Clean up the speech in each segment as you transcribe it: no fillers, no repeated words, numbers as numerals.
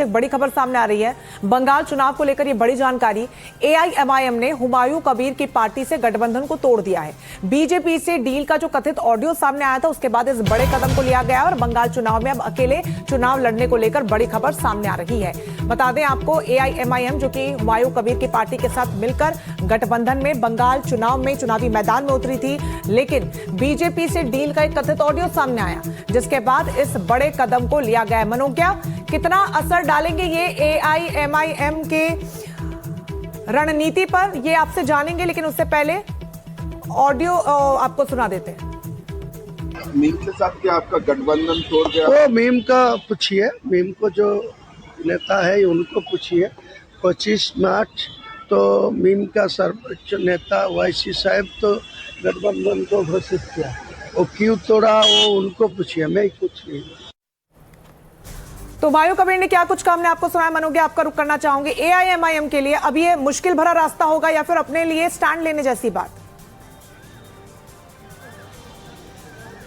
एक बड़ी खबर सामने आ रही है। बंगाल चुनाव को लेकर ये बड़ी जानकारी। एआईएमआईएम ने हुमायूं कबीर की पार्टी से गठबंधन को तोड़ दिया है। बीजेपी से डील का जो कथित ऑडियो सामने आया था, उसके बाद इस बड़े कदम को लिया गया और बंगाल चुनाव में अब अकेले चुनाव लड़ने को लेकर बड़ी खबर सामने आ रही है। बता दें आपको, एआईएमआईएम जो कि हुमायूं कबीर की पार्टी के साथ मिलकर गठबंधन में बंगाल चुनाव में चुनावी मैदान में उतरी थी, लेकिन बीजेपी से डील का एक कथित ऑडियो सामने आया, जिसके बाद इस बड़े कदम को लिया गया। मनोज्ञा, कितना असर डालेंगे ये एआईएमआईएम के रणनीति पर, ये आपसे जानेंगे, लेकिन उससे पहले ऑडियो आपको सुना देते हैं। मीम के साथ क्या आपका गठबंधन तोड़ गया? वो मीम का पूछिए, मीम को जो नेता है उनको पूछिए। 25 मार्च तो मीम का सर्वोच्च नेता वाईसी साहब तो गठबंधन को घोषित किया, वो क्यों तोड़ा वो उनको पूछिए, मैं कुछ नहीं। तो हुमायूं कबीर ने क्या कुछ कहा, हमने आपको सुनाया। मनोज्ञा, आपका रुख करना चाहूंगी। एआईएमआईएम के लिए अब ये मुश्किल भरा रास्ता होगा या फिर अपने लिए स्टैंड लेने जैसी बात?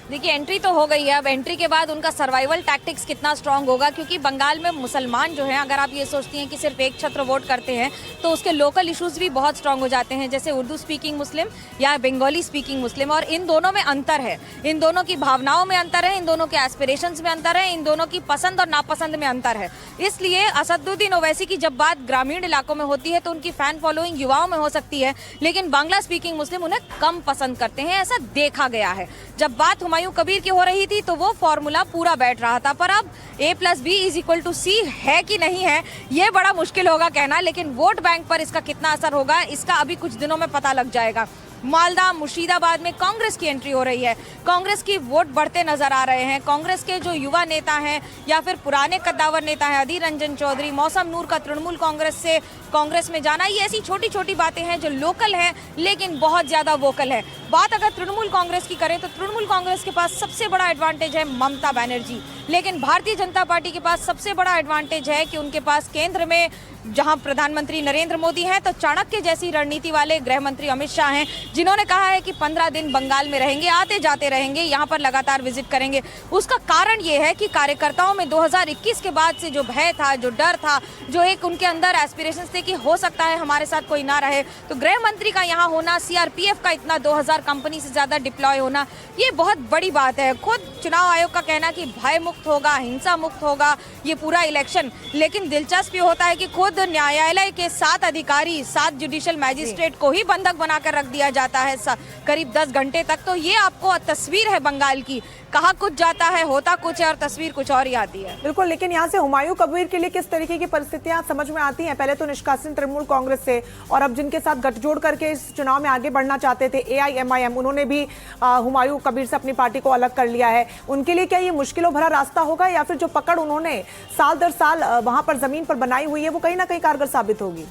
देखिए, एंट्री तो हो गई है। अब एंट्री के बाद उनका सर्वाइवल टैक्टिक्स कितना स्ट्रांग होगा, क्योंकि बंगाल में मुसलमान जो हैं, अगर आप ये सोचती हैं कि सिर्फ एक छत्र वोट करते हैं, तो उसके लोकल इश्यूज भी बहुत स्ट्रांग हो जाते हैं, जैसे उर्दू स्पीकिंग मुस्लिम या बंगाली स्पीकिंग मुस्लिम। और इन दोनों में अंतर है, इन दोनों की भावनाओं में अंतर है, इन दोनों के एस्पिरेशंस में अंतर है, इन दोनों की पसंद और नापसंद में अंतर है। इसलिए असदुद्दीन ओवैसी की जब बात ग्रामीण इलाकों में होती है तो उनकी फैन फॉलोइंग युवाओं में हो सकती है, लेकिन बांग्ला स्पीकिंग मुस्लिम उन्हें कम पसंद करते हैं, ऐसा देखा गया है। जब बात हुमायूं कबीर की हो रही थी तो वो फॉर्मूला पूरा बैठ रहा था, पर अब A+B=C है कि नहीं है, ये बड़ा मुश्किल होगा कहना, लेकिन वोट बैंक पर इसका कितना असर होगा, इसका अभी कुछ दिनों में पता लग जाएगा। मालदा, मुर्शिदाबाद में कांग्रेस की एंट्री हो रही है, कांग्रेस की वोट बढ़ते नजर आ रहे हैं। कांग्रेस के जो युवा नेता हैं या फिर पुराने कद्दावर नेता हैं, अधीर रंजन चौधरी, मौसम नूर का तृणमूल कांग्रेस से कांग्रेस में जाना, ये ऐसी छोटी छोटी बातें हैं जो लोकल हैं लेकिन बहुत ज्यादा वोकल है। बात अगर तृणमूल कांग्रेस की करें तो तृणमूल कांग्रेस के पास सबसे बड़ा एडवांटेज है ममता बनर्जी, लेकिन भारतीय जनता पार्टी के पास सबसे बड़ा एडवांटेज है कि उनके पास केंद्र में जहां प्रधानमंत्री नरेंद्र मोदी हैं, तो चाणक्य जैसी रणनीति वाले गृह मंत्री अमित शाह हैं, जिन्होंने कहा है कि 15 दिन बंगाल में रहेंगे, आते जाते रहेंगे, यहां पर लगातार विजिट करेंगे। उसका कारण ये है कि कार्यकर्ताओं में 2021 के बाद से जो भय था, जो डर था, जो एक उनके अंदर एस्पिरेशंस थे कि हो सकता है हमारे साथ कोई ना रहे, तो गृह मंत्री का यहाँ होना, सीआरपीएफ का इतना 2000 कंपनी से ज्यादा डिप्लॉय होना, ये बहुत बड़ी बात है। खुद चुनाव आयोग का कहना कि भय मुक्त होगा, हिंसा मुक्त होगा ये पूरा इलेक्शन, लेकिन दिलचस्प ये होता है कि खुद न्यायालय के 7 अधिकारी, 7 जुडिशियल मैजिस्ट्रेट को ही बंधक बनाकर रख दिया जाता है करीब 10 घंटे तक। तो ये आपको तस्वीर है बंगाल की, कहा कुछ जाता है, होता कुछ है और तस्वीर कुछ और ही आती है। बिल्कुल, लेकिन यहाँ से हुमायूं कबीर के लिए किस तरीके की परिस्थितियां समझ में आती हैं? पहले तो निष्कासित तृणमूल कांग्रेस से, और अब जिनके साथ गठजोड़ करके इस चुनाव में आगे बढ़ना चाहते थे एआईएमआईएम, उन्होंने भी हुमायूं कबीर से अपनी पार्टी को अलग कर लिया है। उनके लिए क्या ये मुश्किलों भरा रास्ता होगा, या फिर जो पकड़ उन्होंने साल दर साल वहां पर जमीन पर बनाई हुई है वो कहीं ना कहीं कारगर साबित होगी?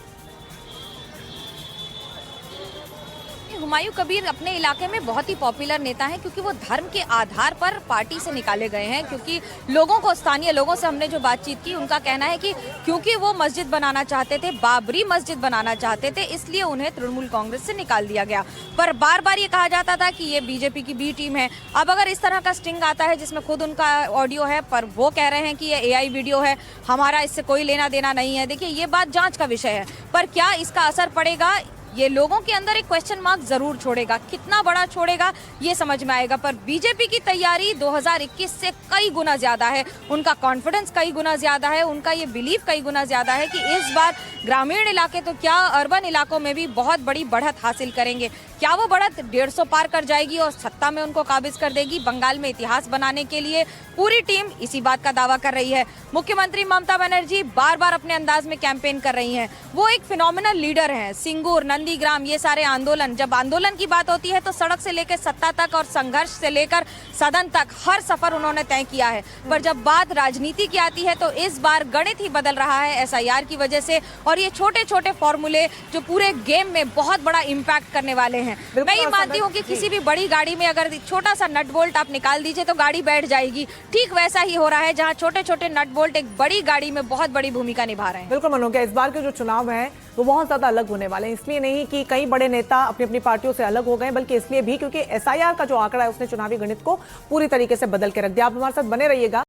हुमायूं कबीर अपने इलाके में बहुत ही पॉपुलर नेता हैं, क्योंकि वो धर्म के आधार पर पार्टी से निकाले गए हैं। क्योंकि लोगों को, स्थानीय लोगों से हमने जो बातचीत की, उनका कहना है कि क्योंकि वो मस्जिद बनाना चाहते थे, बाबरी मस्जिद बनाना चाहते थे, इसलिए उन्हें तृणमूल कांग्रेस से निकाल दिया गया। पर बार बार ये कहा जाता था कि ये बीजेपी की बी टीम है। अब अगर इस तरह का स्टिंग आता है जिसमें खुद उनका ऑडियो है, पर वो कह रहे हैं कि ये AI वीडियो है, हमारा इससे कोई लेना देना नहीं है, देखिए ये बात जांच का विषय है, पर क्या इसका असर पड़ेगा, ये लोगों के अंदर एक क्वेश्चन मार्क जरूर छोड़ेगा। कितना बड़ा छोड़ेगा ये समझ में आएगा, पर बीजेपी की तैयारी 2021 से कई गुना ज्यादा है, उनका कॉन्फिडेंस कई गुना ज्यादा है, उनका ये बिलीव कई गुना ज्यादा है कि इस बार ग्रामीण इलाके तो क्या, अर्बन इलाकों में भी बहुत बड़ी बढ़त हासिल करेंगे। क्या वो बढ़त 150 पार कर जाएगी और सत्ता में उनको काबिज कर देगी? बंगाल में इतिहास बनाने के लिए पूरी टीम इसी बात का दावा कर रही है। मुख्यमंत्री ममता बनर्जी बार बार अपने अंदाज में कैंपेन कर रही हैं। वो एक फिनोमिनल लीडर हैं। सिंगूर, नंदीग्राम, ये सारे आंदोलन, जब आंदोलन की बात होती है तो सड़क से लेकर सत्ता तक और संघर्ष से लेकर सदन तक हर सफर उन्होंने तय किया है। पर जब बात राजनीति की आती है तो इस बार गणित ही बदल रहा है SIR की वजह से, और ये छोटे छोटे फॉर्मूले जो पूरे गेम में बहुत बड़ा इम्पैक्ट करने वाले हैं। मैं ये मानती हूँ कि किसी भी बड़ी गाड़ी में अगर छोटा सा नट बोल्ट आप निकाल दीजिए तो गाड़ी बैठ जाएगी, ठीक वैसा ही हो रहा है जहाँ छोटे छोटे नट बोल्ट एक बड़ी गाड़ी में बहुत बड़ी भूमिका निभा रहे हैं। बिल्कुल मनोज्ञा, इस बार के जो चुनाव है वो बहुत ज्यादा अलग होने वाले हैं, इसलिए नहीं कि कई बड़े नेता अपनी अपनी पार्टियों से अलग हो गए, बल्कि इसलिए भी क्योंकि SIR का जो आंकड़ा है उसने चुनावी गणित को पूरी तरीके से बदल के रख दिया। आप हमारे साथ बने रहिएगा।